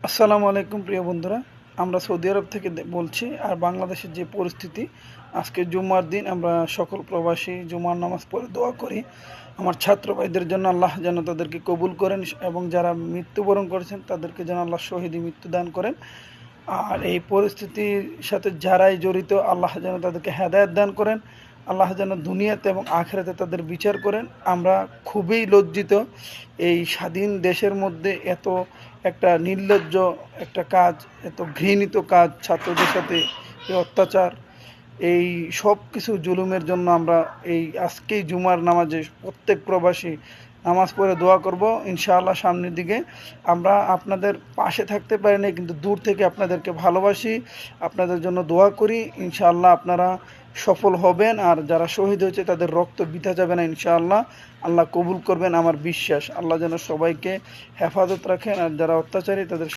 আসসালামু আলাইকুম প্রিয় বন্ধুরা, আমরা সৌদি আরব থেকে বলছি। আর বাংলাদেশের যে পরিস্থিতি, আজকে জুম্মার দিন আমরা সকল প্রবাসী জুমার নামাজ পড়ে দোয়া করি আমার ছাত্র ভাইদের জন্য, আল্লাহ যেন তাদেরকে কবুল করেন এবং যারা মৃত্যুবরণ করেছেন তাদেরকে যেন আল্লাহ শহীদি মৃত্যু দান করেন। আর এই পরিস্থিতির সাথে যারাই জড়িত, আল্লাহ যেন তাদেরকে হেদায়েত দান করেন, আল্লাহ যেন দুনিয়াতে এবং আখিরাতে তাদের বিচার করেন। আমরা খুবই লজ্জিত, এই স্বাধীন দেশের মধ্যে এত একটা নির্লজ্জ একটা কাজ, এত ঘৃণিত কাজ, ছাত্রদের সাথে এই অত্যাচার, এই সব কিছু জুলুমের জন্য আমরা এই আজকেই জুমার নামাজে প্রত্যেক প্রবাসী নামাজ পড়ে দোয়া করব ইনশাআল্লাহ। সামনের দিকে আমরা আপনাদের পাশে থাকতে পারি না, কিন্তু দূর থেকে আপনাদেরকে ভালোবাসি, আপনাদের জন্য দোয়া করি। ইনশাআল্লাহ আপনারা সফল হবেন, আর যারা শহীদ হয়েছে তাদের রক্ত বৃথা যাবে না ইনশাআল্লাহ। আল্লাহ কবুল করবেন, আমার বিশ্বাস। আল্লাহ যেন সবাইকে হেফাজত রাখেন, আর যারা অত্যাচারী তাদের